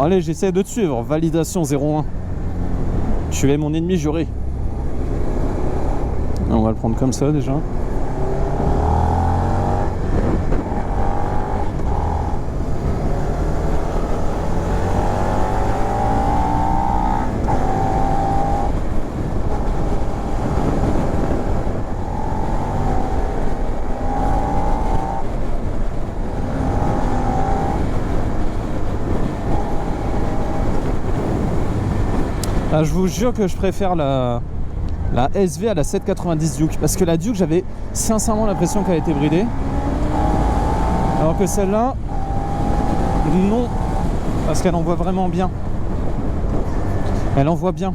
Bon, allez, j'essaie de te suivre. Validation 01. Tu es mon ennemi juré. On va le prendre comme ça déjà. Ah, je vous jure que je préfère la SV à la 790 Duke, parce que la Duke, j'avais sincèrement l'impression qu'elle était bridée, alors que celle-là, non, parce qu'elle envoie vraiment bien. Elle envoie bien.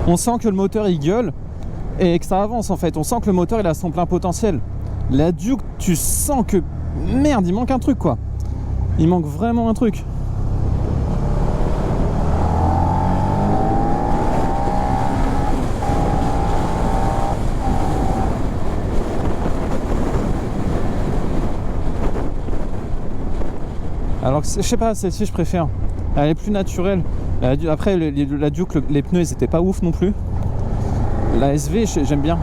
On sent que le moteur il gueule et que ça avance en fait. On sent que le moteur il a son plein potentiel. La Duke, tu sens que merde, il manque un truc quoi. Il manque vraiment un truc. Alors que je sais pas, celle-ci je préfère. Elle est plus naturelle. Après la Duke, les pneus ils étaient pas ouf non plus. La SV j'aime bien.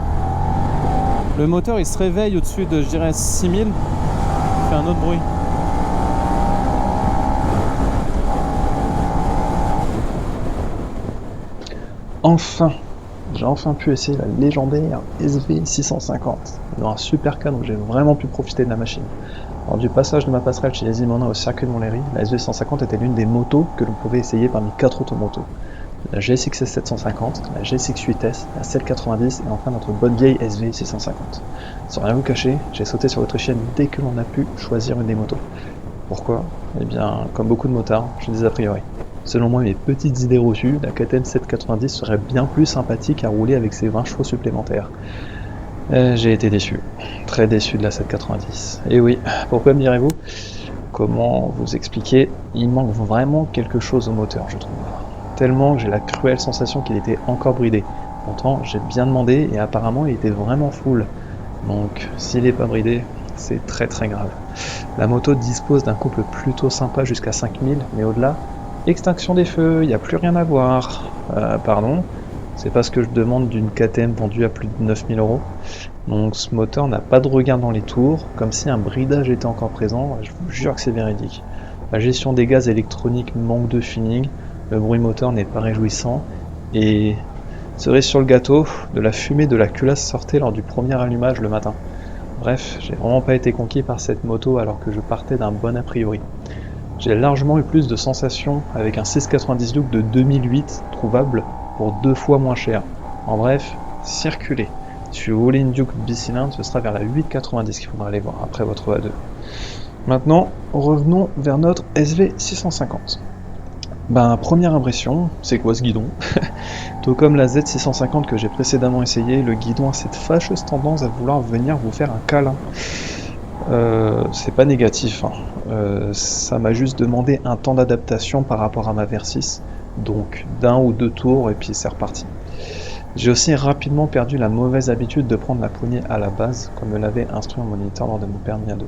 Le moteur il se réveille au-dessus de je dirais 6000. Il fait un autre bruit. Enfin, j'ai enfin pu essayer la légendaire SV650. Dans un super cadre où j'ai vraiment pu profiter de la machine. Lors du passage de ma passerelle chez Yasimana au circuit de Montlhéry, la SV150 était l'une des motos que l'on pouvait essayer parmi 4 automotos. La GSX 750, la GSX 8S, la 790 et enfin notre bonne vieille SV650. Sans rien vous cacher, j'ai sauté sur l'Autrichienne dès que l'on a pu choisir une des motos. Pourquoi? Eh bien, comme beaucoup de motards, j'ai des a priori. Selon moi, mes petites idées reçues, la KTM 790 serait bien plus sympathique à rouler avec ses 20 chevaux supplémentaires. J'ai été déçu, très déçu de la 790. Et oui, pourquoi me direz-vous? Comment vous expliquer? Il manque vraiment quelque chose au moteur, je trouve. Tellement que j'ai la cruelle sensation qu'il était encore bridé. Pourtant, j'ai bien demandé et apparemment il était vraiment full. Donc, s'il n'est pas bridé, c'est très très grave. La moto dispose d'un couple plutôt sympa jusqu'à 5000, mais au-delà, extinction des feux, il n'y a plus rien à voir. Pardon? C'est pas ce que je demande d'une KTM vendue à plus de 9000 €. Donc ce moteur n'a pas de regain dans les tours, comme si un bridage était encore présent, je vous jure que c'est véridique. La gestion des gaz électroniques manque de feeling, le bruit moteur n'est pas réjouissant, et cerise sur le gâteau, de la fumée de la culasse sortait lors du premier allumage le matin. Bref, j'ai vraiment pas été conquis par cette moto alors que je partais d'un bon a priori. J'ai largement eu plus de sensations avec un 690 Duke de 2008 trouvable pour 2 fois moins cher. En bref, circulez. Si vous voulez une Duke bicylindre, ce sera vers la 890 qu'il faudra aller voir après votre A2. Maintenant, revenons vers notre SV650. Première impression, c'est quoi ce guidon? Tout comme la Z650 que j'ai précédemment essayé, le guidon a cette fâcheuse tendance à vouloir venir vous faire un câlin. C'est pas négatif, hein. Ça m'a juste demandé un temps d'adaptation par rapport à ma Versys, donc d'un ou deux tours et puis c'est reparti. J'ai aussi rapidement perdu la mauvaise habitude de prendre la poignée à la base, comme me l'avait instruit mon moniteur lors de mon permis à dos.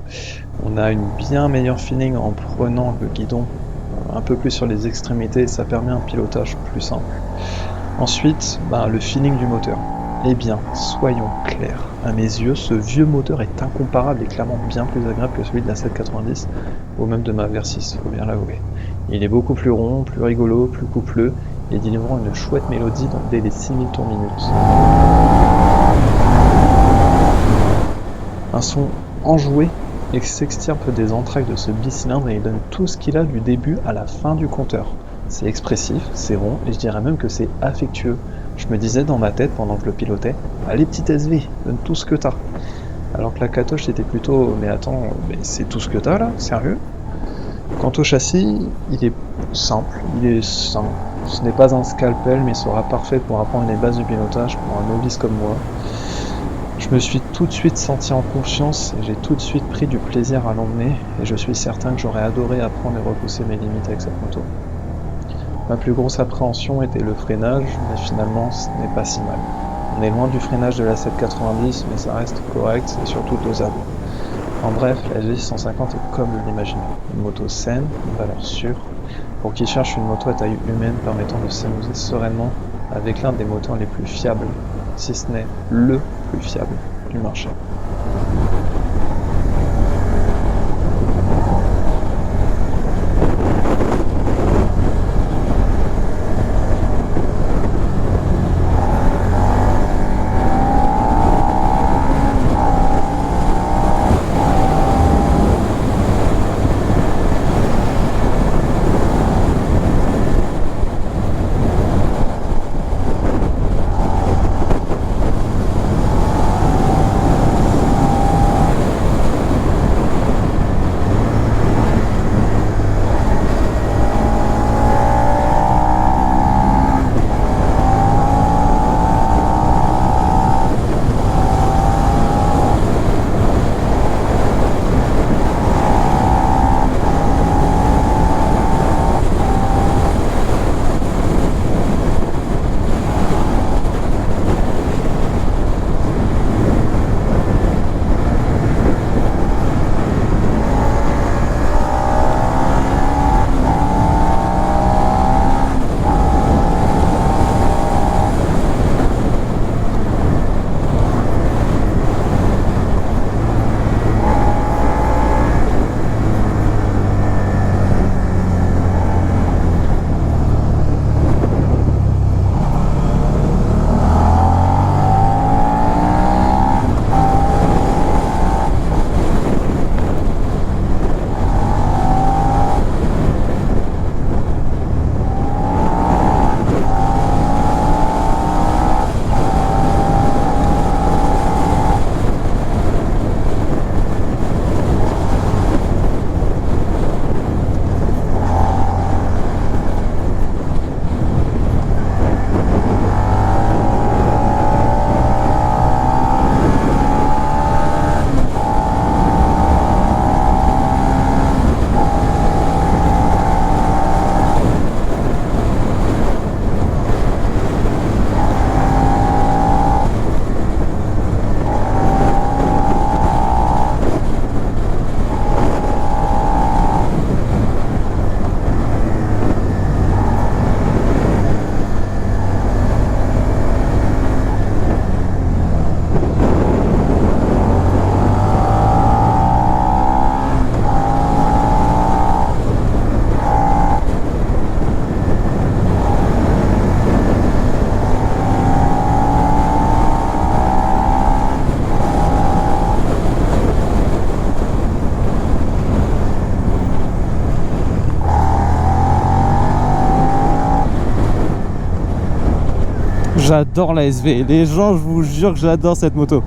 On a une bien meilleure feeling en prenant le guidon un peu plus sur les extrémités, ça permet un pilotage plus simple. Ensuite, le feeling du moteur. Eh bien, soyons clairs, à mes yeux, ce vieux moteur est incomparable et clairement bien plus agréable que celui de la 790, ou même de ma Versys, faut bien l'avouer. Il est beaucoup plus rond, plus rigolo, plus coupleux, et délivrant une chouette mélodie dès les 6000 tours minutes. Un son enjoué et s'extirpe des entrailles de ce bicylindre et il donne tout ce qu'il a du début à la fin du compteur. C'est expressif, c'est rond et je dirais même que c'est affectueux. Je me disais dans ma tête pendant que je le pilotais, allez petite SV, donne tout ce que t'as. Alors que la Katoche c'était plutôt, mais attends, c'est tout ce que t'as là, sérieux? Quant au châssis, il est simple, il est sain. Ce n'est pas un scalpel mais sera parfait pour apprendre les bases du pilotage pour un novice comme moi. Je me suis tout de suite senti en confiance et j'ai tout de suite pris du plaisir à l'emmener et je suis certain que j'aurais adoré apprendre et repousser mes limites avec cette moto. Ma plus grosse appréhension était le freinage, mais finalement ce n'est pas si mal. On est loin du freinage de la 790 mais ça reste correct et surtout dosable. En bref, la SV650 est comme je l'imaginais, une moto saine, une valeur sûre, pour qui cherche une moto à taille humaine permettant de s'amuser sereinement avec l'un des moteurs les plus fiables, si ce n'est le plus fiable du marché. J'adore la SV. Les gens, je vous jure que j'adore cette moto.